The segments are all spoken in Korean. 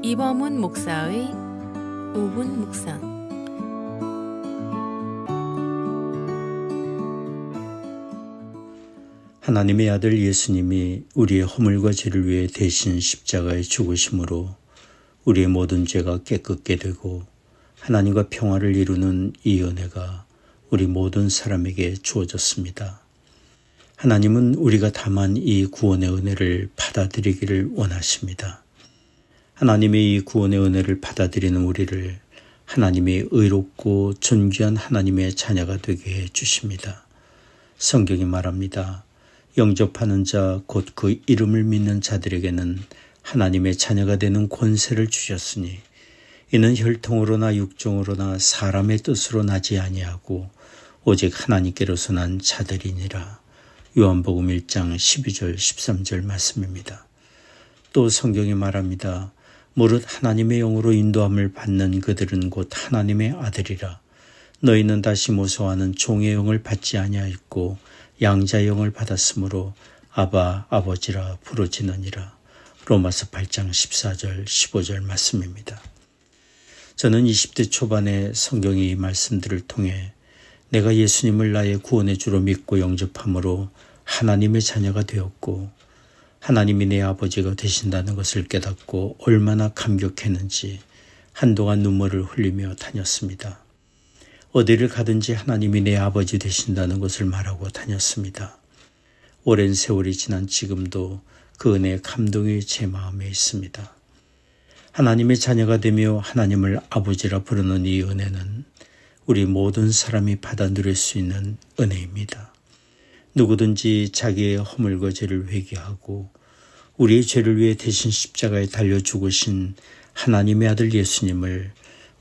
이범훈 목사의 5분 묵상. 하나님의 아들 예수님이 우리의 허물과 죄를 위해 대신 십자가에 죽으심으로 우리의 모든 죄가 깨끗게 되고 하나님과 평화를 이루는 이 은혜가 우리 모든 사람에게 주어졌습니다. 하나님은 우리가 다만 이 구원의 은혜를 받아들이기를 원하십니다. 하나님의 이 구원의 은혜를 받아들이는 우리를 하나님의 의롭고 존귀한 하나님의 자녀가 되게 해 주십니다. 성경이 말합니다. 영접하는 자 곧 그 이름을 믿는 자들에게는 하나님의 자녀가 되는 권세를 주셨으니 이는 혈통으로나 육종으로나 사람의 뜻으로 나지 아니하고 오직 하나님께로서 난 자들이니라. 요한복음 1장 12절 13절 말씀입니다. 또 성경이 말합니다. 무릇 하나님의 영으로 인도함을 받는 그들은 곧 하나님의 아들이라. 너희는 다시 모소하는 종의 영을 받지 아니하였고 양자의 영을 받았으므로 아바 아버지라 부르짖느니라. 로마서 8장 14절 15절 말씀입니다. 저는 20대 초반에 성경의 이 말씀들을 통해 내가 예수님을 나의 구원의 주로 믿고 영접함으로 하나님의 자녀가 되었고 하나님이 내 아버지가 되신다는 것을 깨닫고 얼마나 감격했는지 한동안 눈물을 흘리며 다녔습니다. 어디를 가든지 하나님이 내 아버지 되신다는 것을 말하고 다녔습니다. 오랜 세월이 지난 지금도 그 은혜의 감동이 제 마음에 있습니다. 하나님의 자녀가 되며 하나님을 아버지라 부르는 이 은혜는 우리 모든 사람이 받아 누릴 수 있는 은혜입니다. 누구든지 자기의 허물과 죄를 회개하고 우리의 죄를 위해 대신 십자가에 달려 죽으신 하나님의 아들 예수님을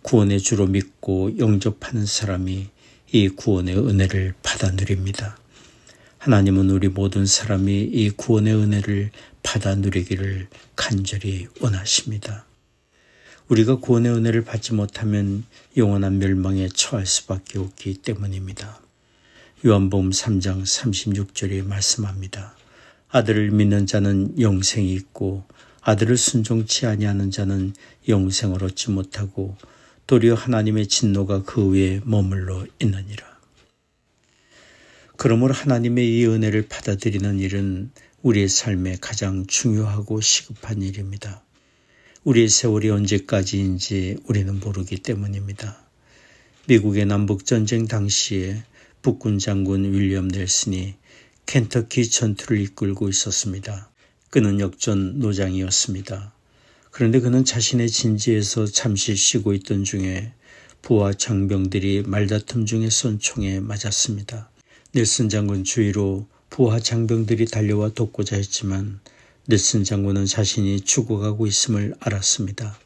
구원의 주로 믿고 영접하는 사람이 이 구원의 은혜를 받아 누립니다. 하나님은 우리 모든 사람이 이 구원의 은혜를 받아 누리기를 간절히 원하십니다. 우리가 구원의 은혜를 받지 못하면 영원한 멸망에 처할 수밖에 없기 때문입니다. 요한복음 3장 36절에 말씀합니다. 아들을 믿는 자는 영생이 있고 아들을 순종치 아니하는 자는 영생을 얻지 못하고 도리어 하나님의 진노가 그 위에 머물러 있느니라. 그러므로 하나님의 이 은혜를 받아들이는 일은 우리의 삶에 가장 중요하고 시급한 일입니다. 우리의 세월이 언제까지인지 우리는 모르기 때문입니다. 미국의 남북전쟁 당시에 북군 장군 윌리엄 넬슨이 켄터키 전투를 이끌고 있었습니다. 그는 역전 노장이었습니다. 그런데 그는 자신의 진지에서 잠시 쉬고 있던 중에 부하 장병들이 말다툼 중에 쏜 총에 맞았습니다. 넬슨 장군 주위로 부하 장병들이 달려와 돕고자 했지만 넬슨 장군은 자신이 죽어가고 있음을 알았습니다.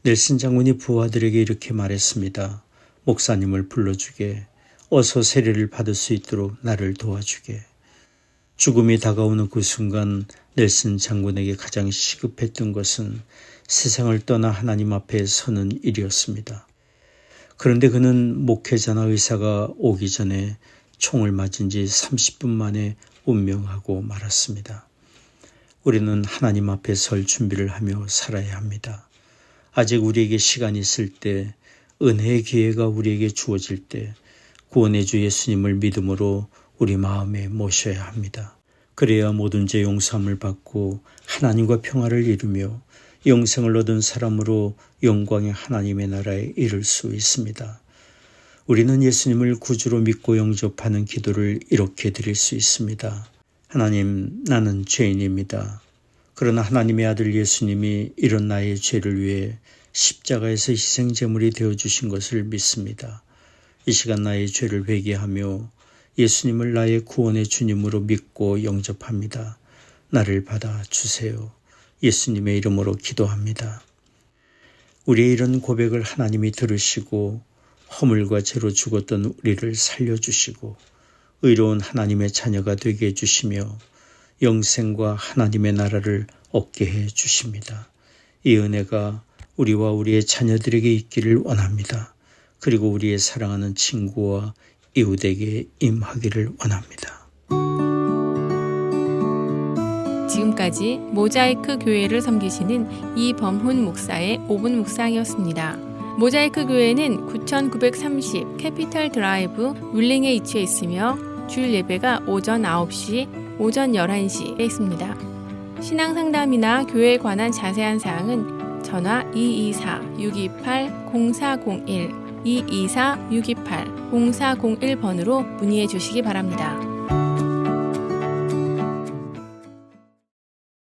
넬슨 장군이 부하들에게 이렇게 말했습니다. 목사님을 불러주게, 어서 세례를 받을 수 있도록 나를 도와주게. 죽음이 다가오는 그 순간 넬슨 장군에게 가장 시급했던 것은 세상을 떠나 하나님 앞에 서는 일이었습니다. 그런데 그는 목회자나 의사가 오기 전에 총을 맞은 지 30분 만에 운명하고 말았습니다. 우리는 하나님 앞에 설 준비를 하며 살아야 합니다. 아직 우리에게 시간이 있을 때, 은혜의 기회가 우리에게 주어질 때 구원의 주 예수님을 믿음으로 우리 마음에 모셔야 합니다. 그래야 모든 죄 용서함을 받고 하나님과 평화를 이루며 영생을 얻은 사람으로 영광의 하나님의 나라에 이를 수 있습니다. 우리는 예수님을 구주로 믿고 영접하는 기도를 이렇게 드릴 수 있습니다. 하나님, 나는 죄인입니다. 그러나 하나님의 아들 예수님이 이런 나의 죄를 위해 십자가에서 희생제물이 되어주신 것을 믿습니다. 이 시간 나의 죄를 회개하며 예수님을 나의 구원의 주님으로 믿고 영접합니다. 나를 받아주세요. 예수님의 이름으로 기도합니다. 우리의 이런 고백을 하나님이 들으시고 허물과 죄로 죽었던 우리를 살려주시고 의로운 하나님의 자녀가 되게 해주시며 영생과 하나님의 나라를 얻게 해주십니다. 이 은혜가 우리와 우리의 자녀들에게 있기를 원합니다. 그리고 우리의 사랑하는 친구와 이웃에게 임하기를 원합니다. 지금까지 모자이크 교회를 섬기시는 이범훈 목사의 5분 묵상이었습니다. 모자이크 교회는 9930 캐피털 드라이브 윌링에 위치해 있으며 주일 예배가 오전 9시, 오전 11시에 있습니다. 신앙 상담이나 교회에 관한 자세한 사항은 전화 224-628-0401, 224-628-0401번으로 문의해 주시기 바랍니다.